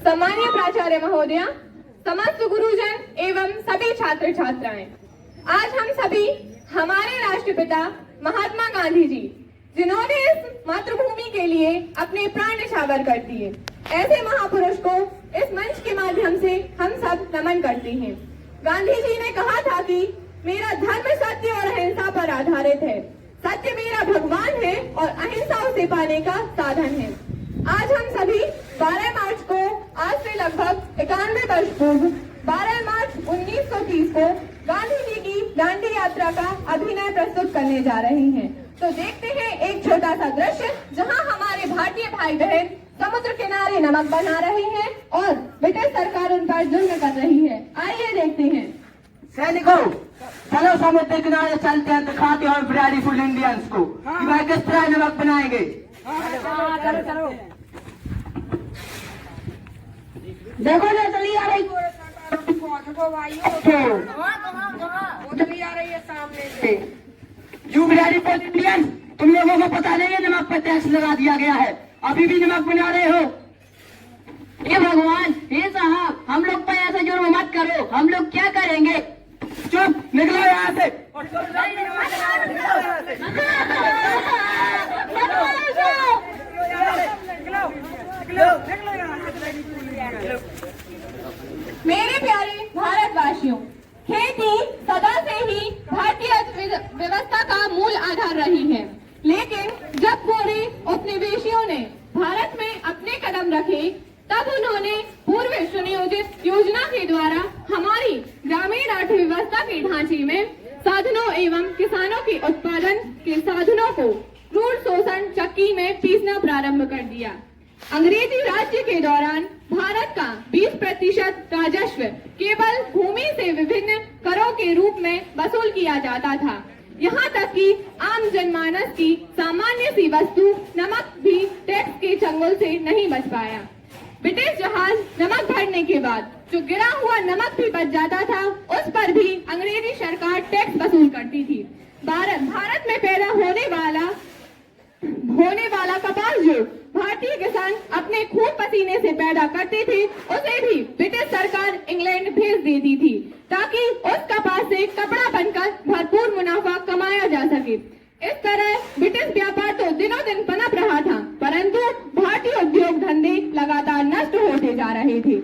सम्मानीय प्राचार्य महोदया, समस्त गुरुजन एवं सभी छात्र छात्राएं, आज हम सभी हमारे राष्ट्रपिता महात्मा गांधी जी, जिन्होंने इस मातृभूमि के लिए अपने प्राण न्यौछावर कर दिए, ऐसे महापुरुष को इस मंच के माध्यम से हम सब नमन करते हैं। गांधी जी ने कहा था कि मेरा धर्म सत्य और अहिंसा पर आधारित है। सत्य मेरा भगवान है और अहिंसा उसे पाने का साधन है। आज हम सभी 12 मार्च को, आज से लगभग 91 वर्ष पूर्व 12 मार्च 1930 को गांधी जी की दांडी यात्रा का अभिनय प्रस्तुत करने जा रहे हैं। तो देखते हैं एक छोटा सा दृश्य जहां हमारे भारतीय भाई बहन समुद्र किनारे नमक बना रहे हैं और ब्रिटिश सरकार उन पर जुल्म कर रही है। आइए देखते हैं। सैनिकों, चलो समुद्र किनारे चलते हैं, दिखाते हैं ब्यूटीफुल इंडियंस को कि वह किस तरह नमक बनाएंगे। चलो देखो ना, चली आ रही चली आ रही है सामने से। यू ब्यूटीफुल इंडियंस, तुम लोगों को पता नहीं है नमक पर टैक्स लगा दिया गया है, अभी भी नमक बना रहे हो। हे भगवान, हे साहब, हम लोग पर ऐसा जुर्म मत करो, हम लोग क्या करेंगे? चुप, निकलो यहाँ से। मेरे प्यारे भारतवासियों, खेती सदा से ही भारतीय अर्थव्यवस्था का मूल आधार रही है, लेकिन जब पूरे उपनिवेशियों ने भारत में अपने कदम रखे, तब उन्होंने पूर्व सुनियोजित योजना के द्वारा हमारी ग्रामीण अर्थव्यवस्था के ढांचे में साधनों एवं किसानों के उत्पादन के साधनों को क्रूड शोषण चक्की में पीसना प्रारंभ कर दिया। अंग्रेजी राज्य के दौरान भारत का 20% राजस्व केवल भूमि से विभिन्न करों के रूप में वसूल किया जाता था। यहाँ तक कि आम जनमानस की सामान्य सी वस्तु नमक भी टैक्स के चंगुल से नहीं बच पाया। ब्रिटिश जहाज नमक भरने के बाद जो गिरा हुआ नमक भी बच जाता था, उस पर भी अंग्रेजी सरकार टैक्स वसूल करती थी। भारत में पैदा होने वाला कपास जो भारतीय किसान अपने खून पसीने से पैदा करते थे, उसे भी ब्रिटिश सरकार इंग्लैंड भेज देती थी ताकि उस कपास से कपड़ा बनकर भरपूर मुनाफा कमाया जा सके। इस तरह ब्रिटिश व्यापार तो दिनों दिन पनप रहा था, परंतु भारतीय उद्योग धंधे लगातार नष्ट होते जा रहे थे।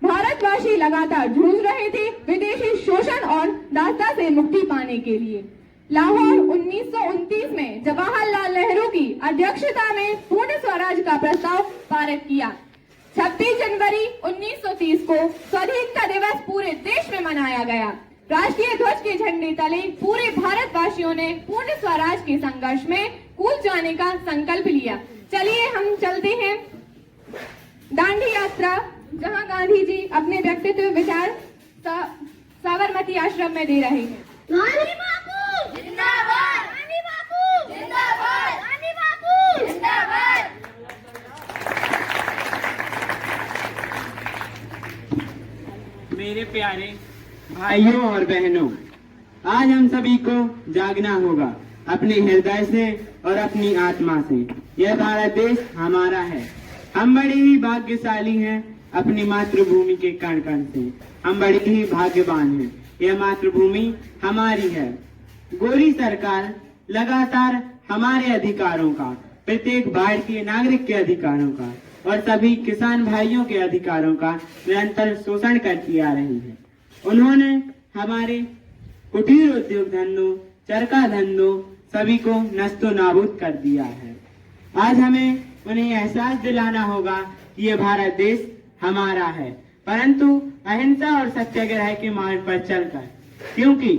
भारतवासी लगातार जूझ रहे थे विदेशी शोषण और दासता से मुक्ति पाने के लिए। लाहौर 1929 में जवाहरलाल नेहरू की अध्यक्षता में पूर्ण स्वराज का प्रस्ताव पारित किया। 26 जनवरी 1930 को स्वाधीनता दिवस पूरे देश में मनाया गया। राष्ट्रीय ध्वज के झंडे तले पूरे भारतवासियों ने पूर्ण स्वराज के संघर्ष में कूद जाने का संकल्प लिया। चलिए हम चलते हैं दांडी यात्रा, जहां गांधी जी अपने व्यक्तित्व विचार साबरमती आश्रम में दे रहे हैं। गांधी बापू जिंदाबाद, गांधी बापू जिंदाबाद, गांधी बापू जिंदाबाद। मेरे प्यारे भाइयों और बहनों, आज हम सभी को जागना होगा अपने हृदय से और अपनी आत्मा से। यह भारत देश हमारा है। हम बड़े ही भाग्यशाली हैं अपनी मातृभूमि के कण कण से। हम बड़े ही भाग्यवान हैं, यह मातृभूमि हमारी है। गोरी सरकार लगातार हमारे अधिकारों का, प्रत्येक भारतीय नागरिक के अधिकारों का और सभी किसान भाइयों के अधिकारों का निरंतर शोषण करती आ रही है। उन्होंने हमारे कुटीर उद्योग धंधों, चरखा धंधों सभी को नस्तो नाबूद कर दिया है। आज हमें उन्हें एहसास दिलाना होगा कि ये भारत देश हमारा है, परंतु अहिंसा और सत्याग्रह के मार्ग पर चलकर, क्योंकि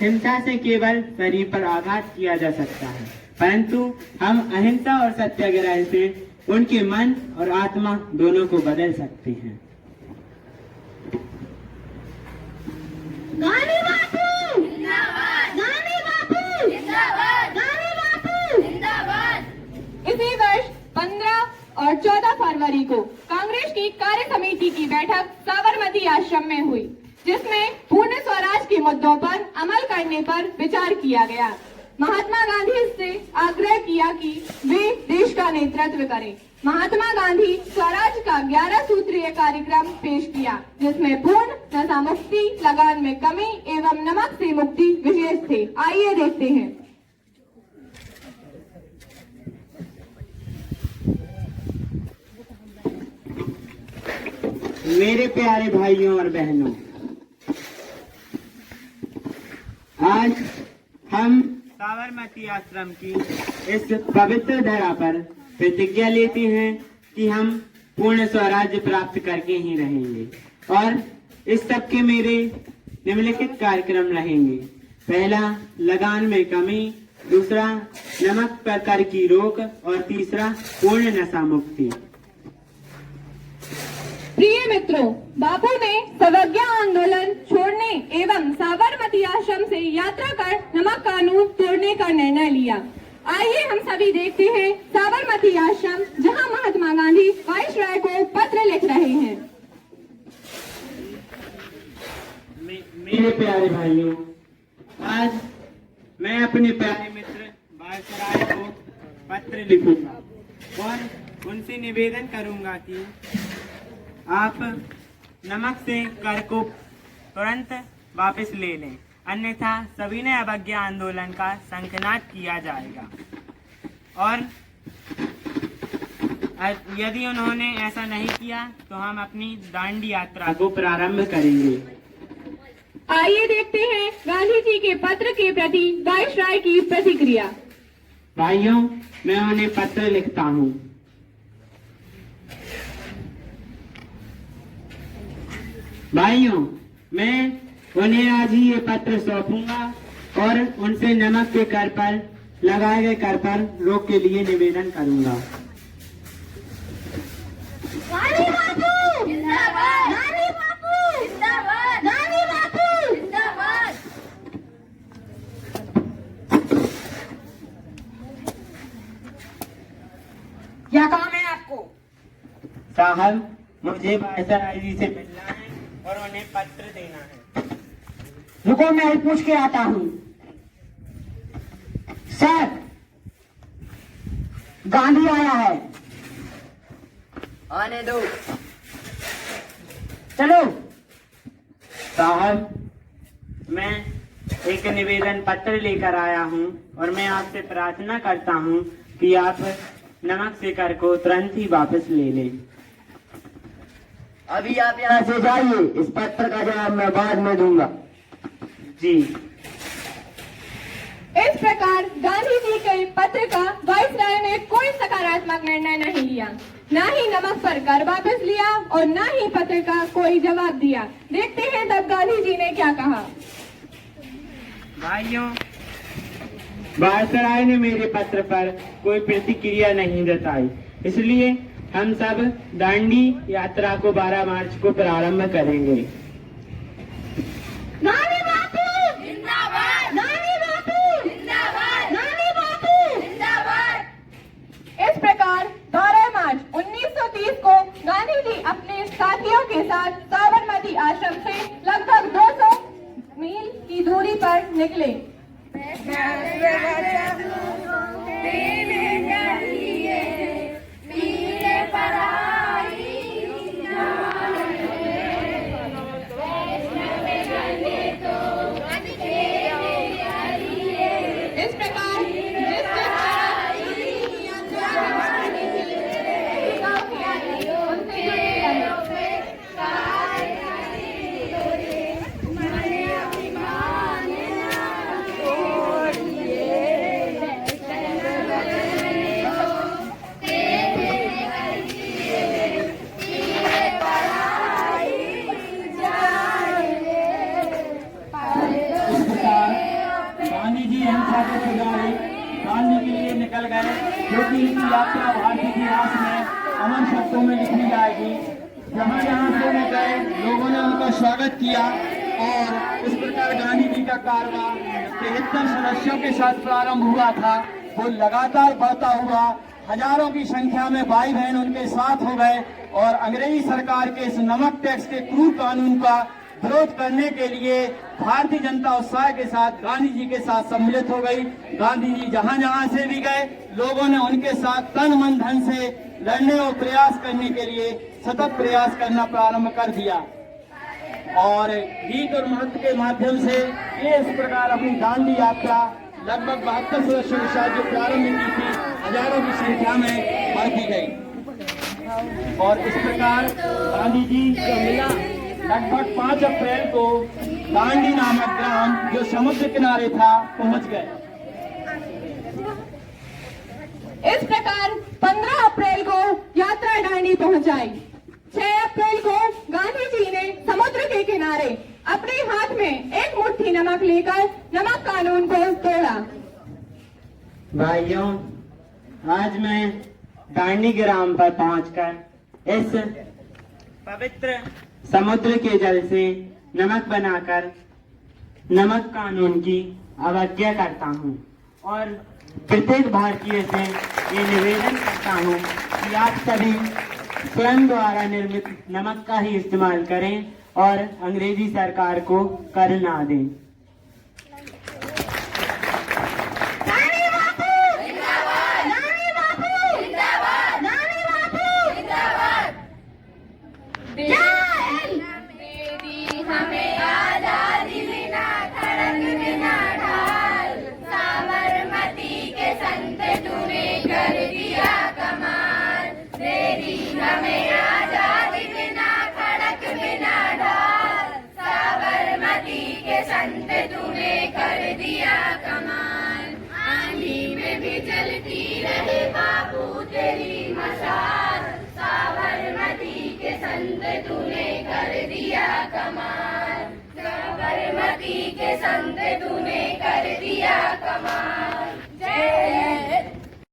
हिंसा से केवल शरीर पर आघात किया जा सकता है, परंतु हम अहिंसा और सत्याग्रह से उनके मन और आत्मा दोनों को बदल सकते हैं। गांधी बापू जिंदाबाद, गांधी बापू जिंदाबाद, गांधी बापू जिंदाबाद। इसी वर्ष 15 और 14 फरवरी को कांग्रेस की कार्य समिति की बैठक साबरमती आश्रम में हुई, जिसमें पूर्ण स्वराज के मुद्दों पर अमल करने पर विचार किया गया। महात्मा गांधी से आग्रह किया कि वे देश का नेतृत्व करें। महात्मा गांधी स्वराज का 11 सूत्रीय राष्ट्रीय कार्यक्रम पेश किया, जिसमें पूर्ण नशा मुक्ति, लगान में कमी एवं नमक से मुक्ति विशेष थे। आइए देखते हैं। मेरे प्यारे भाइयों और बहनों, आज हम साबरमती आश्रम की इस पवित्र धरा पर प्रतिज्ञा लेते हैं कि हम पूर्ण स्वराज्य प्राप्त करके ही रहेंगे और इस सब के मेरे निम्नलिखित कार्यक्रम रहेंगे। पहला, लगान में कमी, दूसरा, नमक पर कर की रोक और तीसरा, पूर्ण नशा मुक्ति। प्रिय मित्रों, बापू ने सर्वज्ञा आंदोलन छोड़ने एवं साबरमती आश्रम से यात्रा कर नमक कानून तोड़ने का निर्णय लिया। आइए हम सभी देखते हैं साबरमती आश्रम, जहां महात्मा गांधी वाइसराय को पत्र लिख रहे हैं। मेरे प्यारे भाइयों, आज मैं अपने प्यारे मित्र वाइसराय को पत्र लिखूंगा और उनसे निवेदन करूंगा कि आप नमक से कर को तुरंत वापस ले लें, अन्यथा सविनय अवज्ञा आंदोलन का शंखनाद किया जाएगा। और यदि उन्होंने ऐसा नहीं किया तो हम अपनी दांडी यात्रा को प्रारंभ करेंगे। आइए देखते हैं गांधी जी के पत्र के प्रति वाइसराय की प्रतिक्रिया। भाइयों, मैं उन्हें पत्र लिखता हूँ। भाइयों, मैं उन्हें आज ही ये पत्र सौंपूंगा और उनसे नमक के कर पर लगाए गए कर पर रोक के लिए निवेदन करूंगा। गांधी बापू जिंदाबाद, गांधी बापू जिंदाबाद, गांधी बापू जिंदाबाद। क्या काम है आपको? साहब, मुझे वाइसराय जी से मिलना है और उन्हें पत्र देना है। रुको, मैं ही पूछ के आता हूँ। सर, गांधी आया है। आने दो। चलो। साहब, मैं एक निवेदन पत्र लेकर आया हूँ और मैं आपसे प्रार्थना करता हूँ कि आप नमक से कर को तुरंत ही वापस ले लें। अभी आप यहाँ से जाइए, इस पत्र का जवाब मैं बाद में दूंगा। जी। इस प्रकार गांधी जी के पत्र का वाइसराय ने कोई सकारात्मक निर्णय नहीं लिया, न ही नमक पर कर वापस लिया और न ही पत्र का कोई जवाब दिया। देखते हैं तब गांधी जी ने क्या कहा। भाइयों, वाइसराय ने मेरे पत्र पर कोई प्रतिक्रिया नहीं जताई, इसलिए हम सब दांडी यात्रा को 12 मार्च को प्रारंभ करेंगे। गांधी बापू जिंदाबाद, गांधी बापू जिंदाबाद, गांधी बापू जिंदाबाद। इस प्रकार 12 मार्च 1930 को गांधी जी अपने साथियों के साथ साबरमती आश्रम से लगभग 200 मील की दूरी पर निकले। इस प्रकार निकल गए, क्योंकि इनकी यात्रा भारतीय इतिहास में अमर शब्दों में लिखी जाएगी। जहाँ जहाँ से वो गए, लोगों ने उनका स्वागत किया और इस प्रकार गांधी जी का कारवां 73 सदस्यों के साथ प्रारंभ हुआ था। वो लगातार बढ़ता हुआ हजारों की संख्या में भाई बहन उनके साथ हो गए और अंग्रेजी सरकार के इस नमक टैक्स के क्रूर कानून का विरोध करने के लिए भारतीय जनता उत्साह के साथ गांधी जी के साथ सम्मिलित हो गई। गांधी जी जहां जहां से भी गए, लोगों ने उनके साथ तन मन धन से लड़ने और प्रयास करने के लिए सतत प्रयास करना प्रारंभ कर दिया और गीत और नृत्य के माध्यम से ये इस प्रकार अपनी दांडी यात्रा लगभग 72 सदस्यों के साथ जो प्रारंभ की थी, हजारों की संख्या में बढ़ती गई और इस प्रकार गांधी जी को मिला। लगभग 5 अप्रैल को दांडी नामक ग्राम जो समुद्र किनारे था पहुंच गए। इस प्रकार 15 अप्रैल को यात्रा दांडी पहुंचाई। 6 अप्रैल को गांधी जी ने समुद्र के किनारे अपने हाथ में एक मुट्ठी नमक लेकर नमक कानून को तोड़ा। भाइयों, आज मैं दांडी ग्राम पर पहुंचकर इस पवित्र समुद्र के जल से नमक बनाकर नमक कानून की अवज्ञा करता हूं और प्रत्येक भारतीय से ये निवेदन करता हूं कि आप सभी स्वयं द्वारा निर्मित नमक का ही इस्तेमाल करें और अंग्रेजी सरकार को कर ना दें। नानी बापू जिंदाबाद, नानी बापू जिंदाबाद, नानी बापू जिंदाबाद। जय हिंद। तेरी हमें आजादी बिना खड़क बिना ढाल, साबरमती के संत तूने कर दिया कमाल। तेरी हमें आजादी बिना खड़क बिना ढाल, साबरमती के संत तूने कर दिया कमाल। आंधी में भी जलती रहे बापू तेरी मशाल, साबरमती के संत तूने कर दिया कमाल। साबरमती के संत तूने कर दिया कमाल। जय